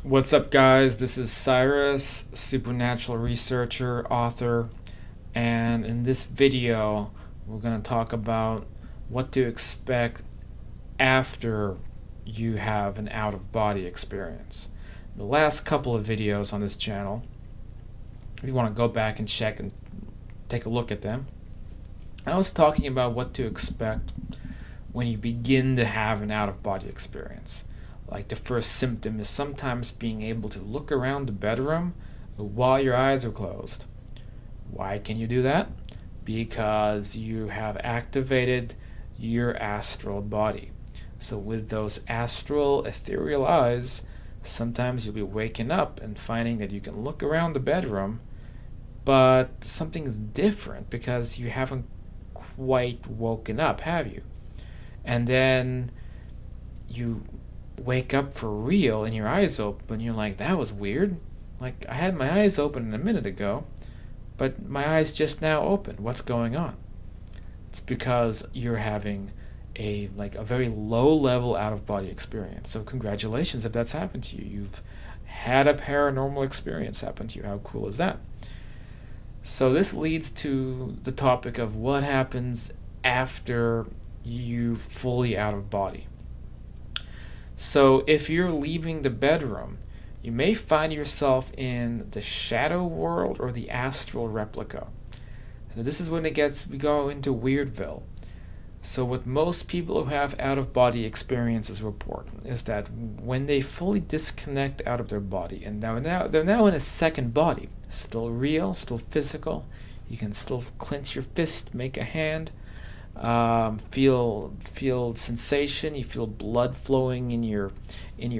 What's up, guys? This is Cyrus, supernatural researcher, author, and in this video, we're going to talk about what to expect after you have an out of body experience. The last couple of videos on this channel, if you want to go back and check and take a look at them, I was talking about what to expect when you begin to have an out of body experience. Like the first symptom is sometimes being able to look around the bedroom while your eyes are closed. Why can you do that? Because you have activated your astral body. So with those astral ethereal eyes, sometimes you'll be waking up and finding that you can look around the bedroom, but something's different because you haven't quite woken up, have you? And then you wake up for real and your eyes open, you're like, that was weird. Like, I had my eyes open a minute ago, but my eyes just now opened. What's going on? It's because you're having a very low level out of body experience. So congratulations if that's happened to you. You've had a paranormal experience happen to you. How cool is that? So this leads to the topic of what happens after you fully out of body. So if you're leaving the bedroom, you may find yourself in the shadow world or the astral replica. So this is when we go into Weirdville. So what most people who have out-of-body experiences report is that when they fully disconnect out of their body, and they're now in a second body, still real, still physical, you can still clench your fist, make a hand, feel sensation. You feel blood flowing in your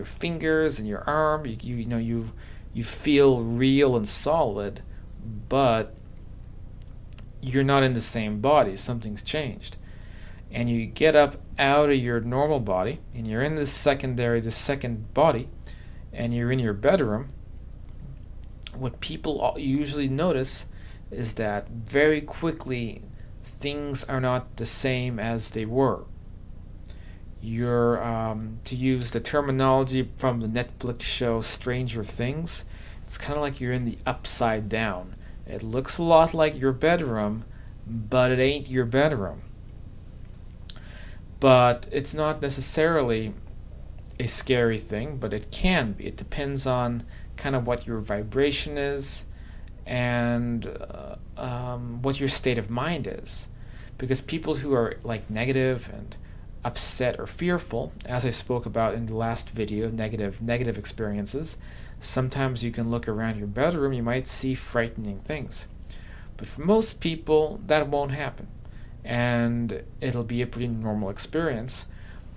fingers and your arm. You feel real and solid, but you're not in the same body. Something's changed, and you get up out of your normal body, and you're in the second body, and you're in your bedroom. What people usually notice is that very quickly things are not the same as they were. You're, to use the terminology from the Netflix show Stranger Things, it's kind of like you're in the upside down. It looks a lot like your bedroom, but it ain't your bedroom. But it's not necessarily a scary thing, but it can be. It depends on kind of what your vibration is and what your state of mind is. Because people who are like negative and upset or fearful, as I spoke about in the last video, negative experiences, sometimes you can look around your bedroom, you might see frightening things. But for most people, that won't happen. And it'll be a pretty normal experience,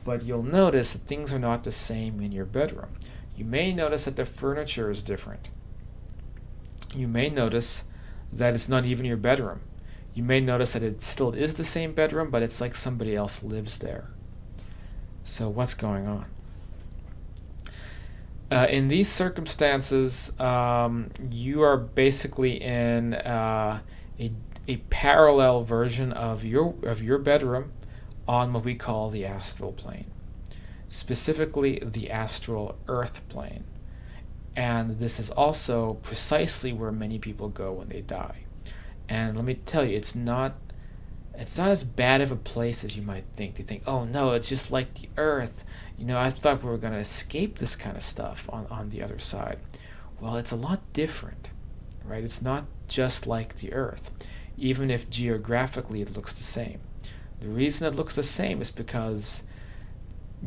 but you'll notice that things are not the same in your bedroom. You may notice that the furniture is different. You may notice that it's not even your bedroom. You may notice that it still is the same bedroom, but it's like somebody else lives there. So what's going on? In these circumstances, you are basically in a parallel version of your bedroom on what we call the astral plane, specifically the astral earth plane. And this is also precisely where many people go when they die. And let me tell you, it's not as bad of a place as you might think. You think, oh no, it's just like the earth. I thought we were going to escape this kind of stuff on the other side. Well, it's a lot different, right? It's not just like the earth, even if geographically it looks the same. The reason it looks the same is because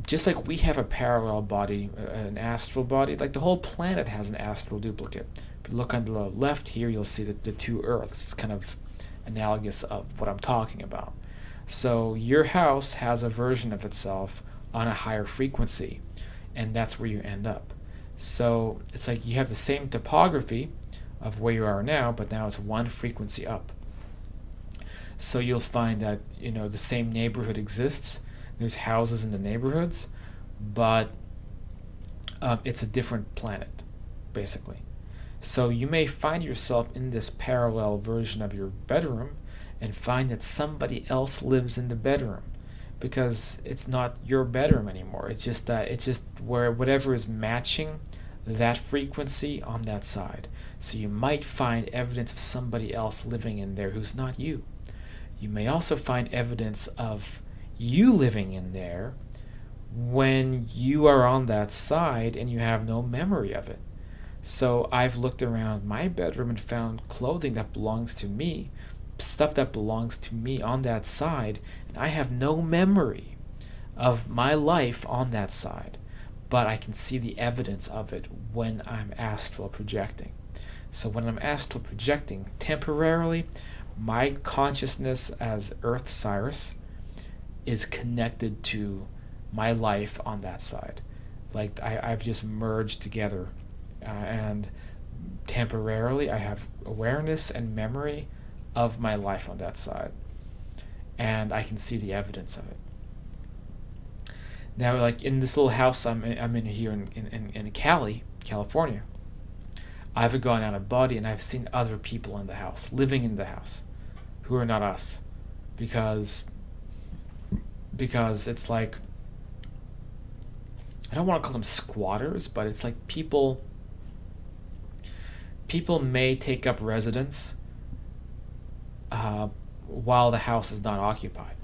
just like we have a parallel body, an astral body, like the whole planet has an astral duplicate. If you look on the left here, you'll see that the two Earths. It's kind of analogous of what I'm talking about. So your house has a version of itself on a higher frequency, and that's where you end up. So it's like you have the same topography of where you are now, but now it's one frequency up. So you'll find that the same neighborhood exists. There's houses in the neighborhoods, but it's a different planet, basically. So you may find yourself in this parallel version of your bedroom and find that somebody else lives in the bedroom because it's not your bedroom anymore. It's just where whatever is matching that frequency on that side. So you might find evidence of somebody else living in there who's not you. You may also find evidence of you living in there when you are on that side and you have no memory of it. So I've looked around my bedroom and found clothing that belongs to me, stuff that belongs to me on that side, and I have no memory of my life on that side, but I can see the evidence of it when I'm astral projecting. So when I'm astral projecting temporarily, my consciousness as Earth Cyrus is connected to my life on that side. Like I've just merged together, and temporarily I have awareness and memory of my life on that side, and I can see the evidence of it. Now, like in this little house I'm in here in Cali, California, I've gone out of body and I've seen other people in the house, living in the house, who are not us, because it's like, I don't want to call them squatters, but it's like people may take up residence while the house is not occupied,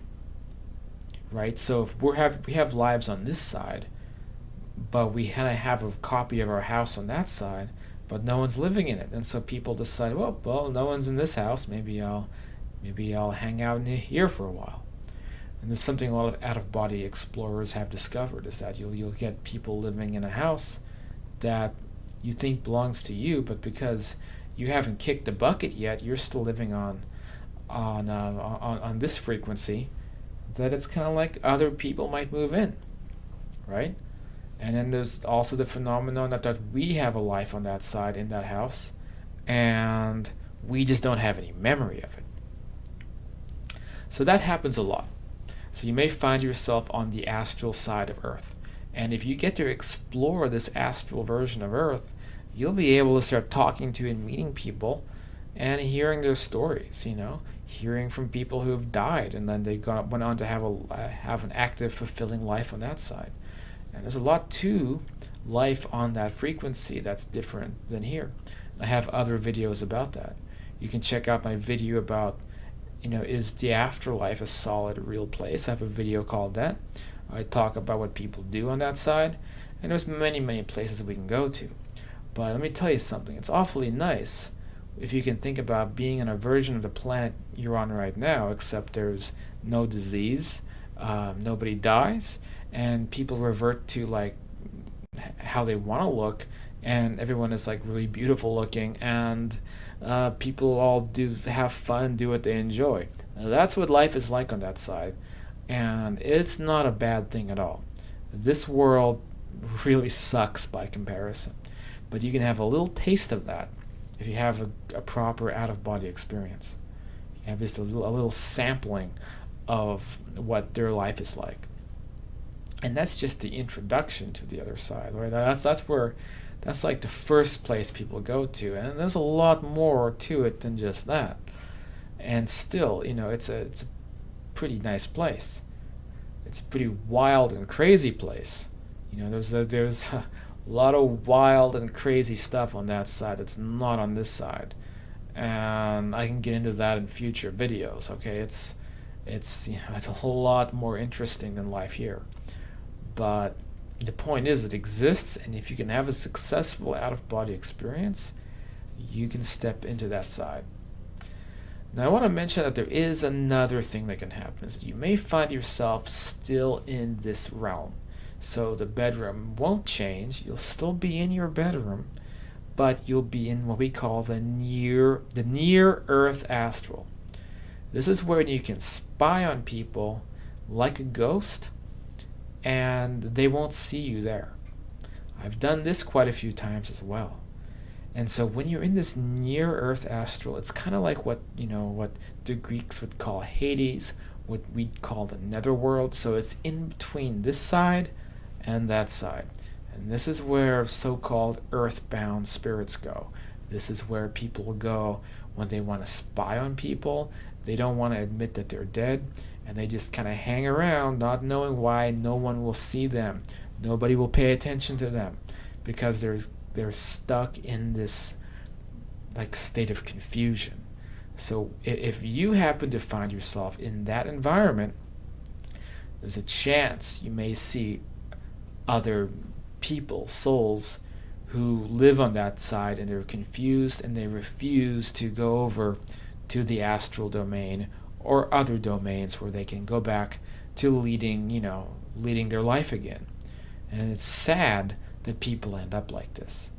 right? So if we have lives on this side, but we kind of have a copy of our house on that side, but no one's living in it, and so people decide, well, no one's in this house. Maybe I'll hang out in here for a while. And there's something a lot of out-of-body explorers have discovered, is that you'll get people living in a house that you think belongs to you, but because you haven't kicked the bucket yet, you're still living on this frequency, that it's kind of like other people might move in, right? And then there's also the phenomenon that we have a life on that side in that house, and we just don't have any memory of it. So that happens a lot. So you may find yourself on the astral side of Earth. And if you get to explore this astral version of Earth, you'll be able to start talking to and meeting people and hearing their stories, hearing from people who have died and then they went on to have an active, fulfilling life on that side. And there's a lot to life on that frequency that's different than here. I have other videos about that. You can check out my video about is the afterlife a solid, real place? I have a video called that. I talk about what people do on that side, and there's many, many places we can go to. But let me tell you something. It's awfully nice if you can think about being in a version of the planet you're on right now, except there's no disease, nobody dies, and people revert to like how they want to look, and everyone is like really beautiful looking, and people all do have fun and do what they enjoy. Now, that's what life is like on that side, and it's not a bad thing at all. This world really sucks by comparison, but you can have a little taste of that if you have a proper out-of-body experience. You have just a little sampling of what their life is like, and that's just the introduction to the other side, right? That's like the first place people go to, and there's a lot more to it than just that. And still, it's a pretty nice place. It's a pretty wild and crazy place. There's a lot of wild and crazy stuff on that side that's not on this side, and I can get into that in future videos. Okay, it's a whole lot more interesting than life here, but the point is it exists, and if you can have a successful out-of-body experience, you can step into that side. Now I want to mention that there is another thing that can happen, is that you may find yourself still in this realm. So the bedroom won't change, you'll still be in your bedroom, but you'll be in what we call the near Earth astral. This is where you can spy on people like a ghost, and they won't see you there. I've done this quite a few times as well. And so when you're in this near Earth astral, it's kind of like what the Greeks would call Hades, what we'd call the netherworld. So it's in between this side and that side. And this is where so-called earthbound spirits go. This is where people go when they want to spy on people. They don't want to admit that they're dead, and they just kind of hang around, not knowing why no one will see them. Nobody will pay attention to them because they're stuck in this like state of confusion. So if you happen to find yourself in that environment, there's a chance you may see other people, souls, who live on that side and they're confused and they refuse to go over to the astral domain or other domains where they can go back to leading their life again. And it's sad that people end up like this.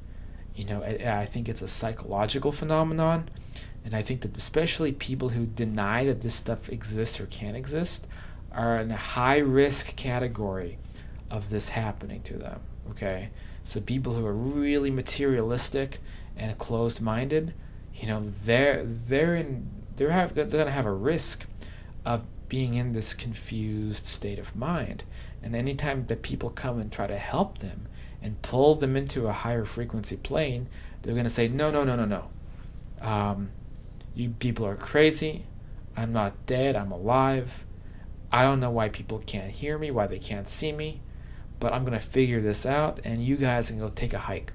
I think it's a psychological phenomenon, and I think that especially people who deny that this stuff exists or can exist are in a high risk category of this happening to them. Okay, so people who are really materialistic and closed minded, they're gonna have a risk of being in this confused state of mind. And anytime that people come and try to help them and pull them into a higher frequency plane, they're going to say, no, no, no, no, no. You people are crazy. I'm not dead. I'm alive. I don't know why people can't hear me, why they can't see me, but I'm going to figure this out, and you guys can go take a hike.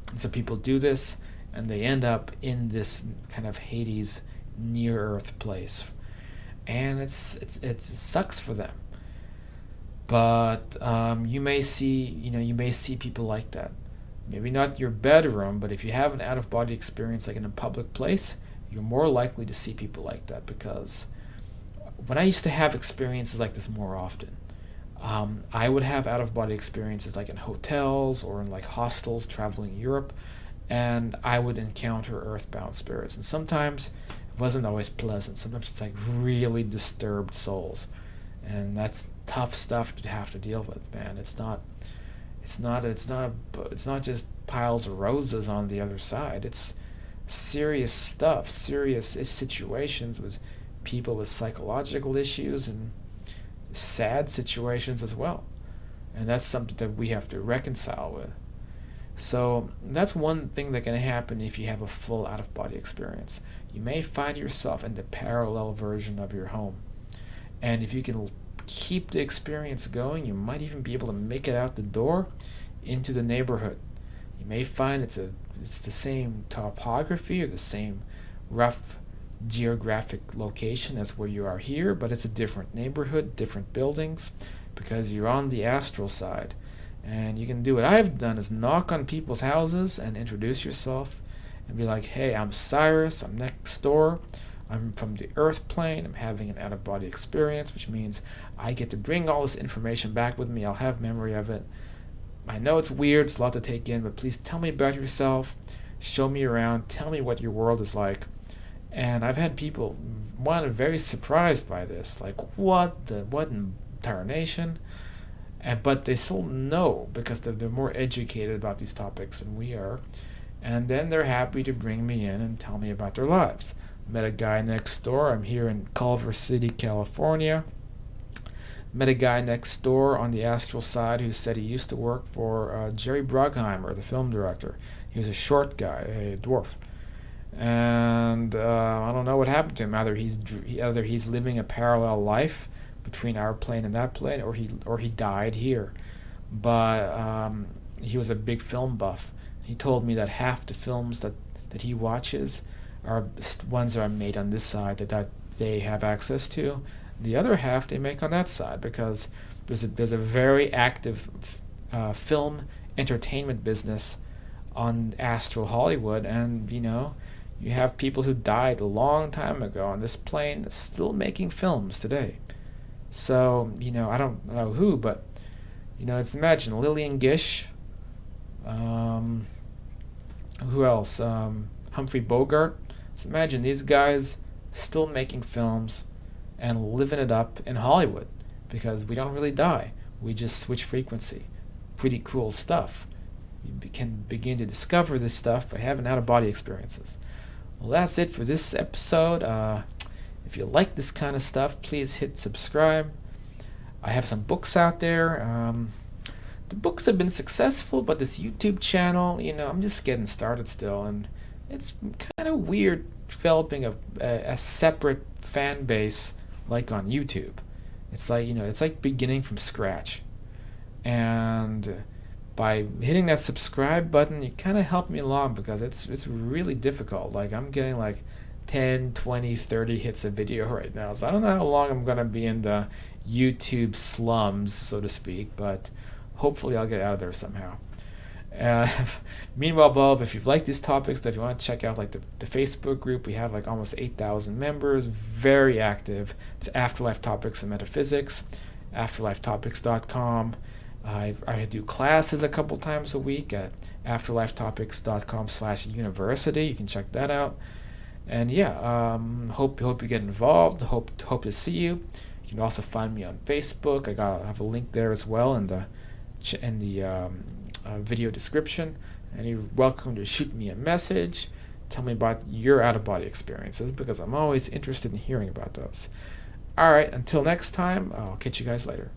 And so people do this, and they end up in this kind of Hades, near-Earth place. And it sucks for them. But you may see people like that. Maybe not your bedroom, but if you have an out-of-body experience like in a public place, you're more likely to see people like that. Because when I used to have experiences like this more often, I would have out-of-body experiences like in hotels or in like hostels traveling Europe, and I would encounter earthbound spirits. And sometimes it wasn't always pleasant. Sometimes it's like really disturbed souls. And that's tough stuff to have to deal with, man. It's not just piles of roses on the other side. It's serious stuff, serious situations with people with psychological issues and sad situations as well. And that's something that we have to reconcile with. So that's one thing that can happen if you have a full out-of-body experience. You may find yourself in the parallel version of your home. And if you can keep the experience going, you might even be able to make it out the door into the neighborhood. You may find it's the same topography or the same rough geographic location as where you are here, but it's a different neighborhood, different buildings, because you're on the astral side. And you can do what I've done, is knock on people's houses and introduce yourself and be like, hey, I'm Cyrus, I'm next door. I'm from the earth plane. I'm having an out-of-body experience, which means I get to bring all this information back with me. I'll have memory of it. I know it's weird, it's a lot to take in, but please tell me about yourself. Show me around. Tell me what your world is like. And I've had people, very surprised by this. Like, what in tarnation? But they still know because they're more educated about these topics than we are. And then they're happy to bring me in and tell me about their lives. Met a guy next door. I'm here in Culver City, California. Met a guy next door on the astral side who said he used to work for Jerry Bruckheimer, the film director. He was a short guy, a dwarf. And I don't know what happened to him. Either he's living a parallel life between our plane and that plane, or he died here. But he was a big film buff. He told me that half the films that he watches are ones that are made on this side that they have access to. The other half they make on that side, because there's a very active film entertainment business on Astral Hollywood, and you have people who died a long time ago on this plane that's still making films today. So I don't know who, but let's imagine Lillian Gish. Who else? Humphrey Bogart. Let's imagine these guys still making films and living it up in Hollywood, because we don't really die. We just switch frequency. Pretty cool stuff. You can begin to discover this stuff by having out-of-body experiences. Well, that's it for this episode. If you like this kind of stuff, please hit subscribe. I have some books out there. The books have been successful, but this YouTube channel, I'm just getting started still, and it's kind of weird developing a separate fan base like on YouTube. It's like beginning from scratch. And by hitting that subscribe button, you kind of help me along, because it's really difficult. Like, I'm getting like 10, 20, 30 hits a video right now. So I don't know how long I'm going to be in the YouTube slums, so to speak, but hopefully I'll get out of there somehow. Uh, Meanwhile, Bob, if you've liked these topics, if you want to check out like the Facebook group, we have like almost 8,000 members, very active. It's Afterlife Topics and Metaphysics, afterlifetopics.com. I do classes a couple times a week at afterlifetopics.com/university. You can check that out. And yeah, hope you get involved. Hope to see you. You can also find me on Facebook. I have a link there as well in the video description. And you're welcome to shoot me a message. Tell me about your out-of-body experiences, because I'm always interested in hearing about those. All right, until next time, I'll catch you guys later.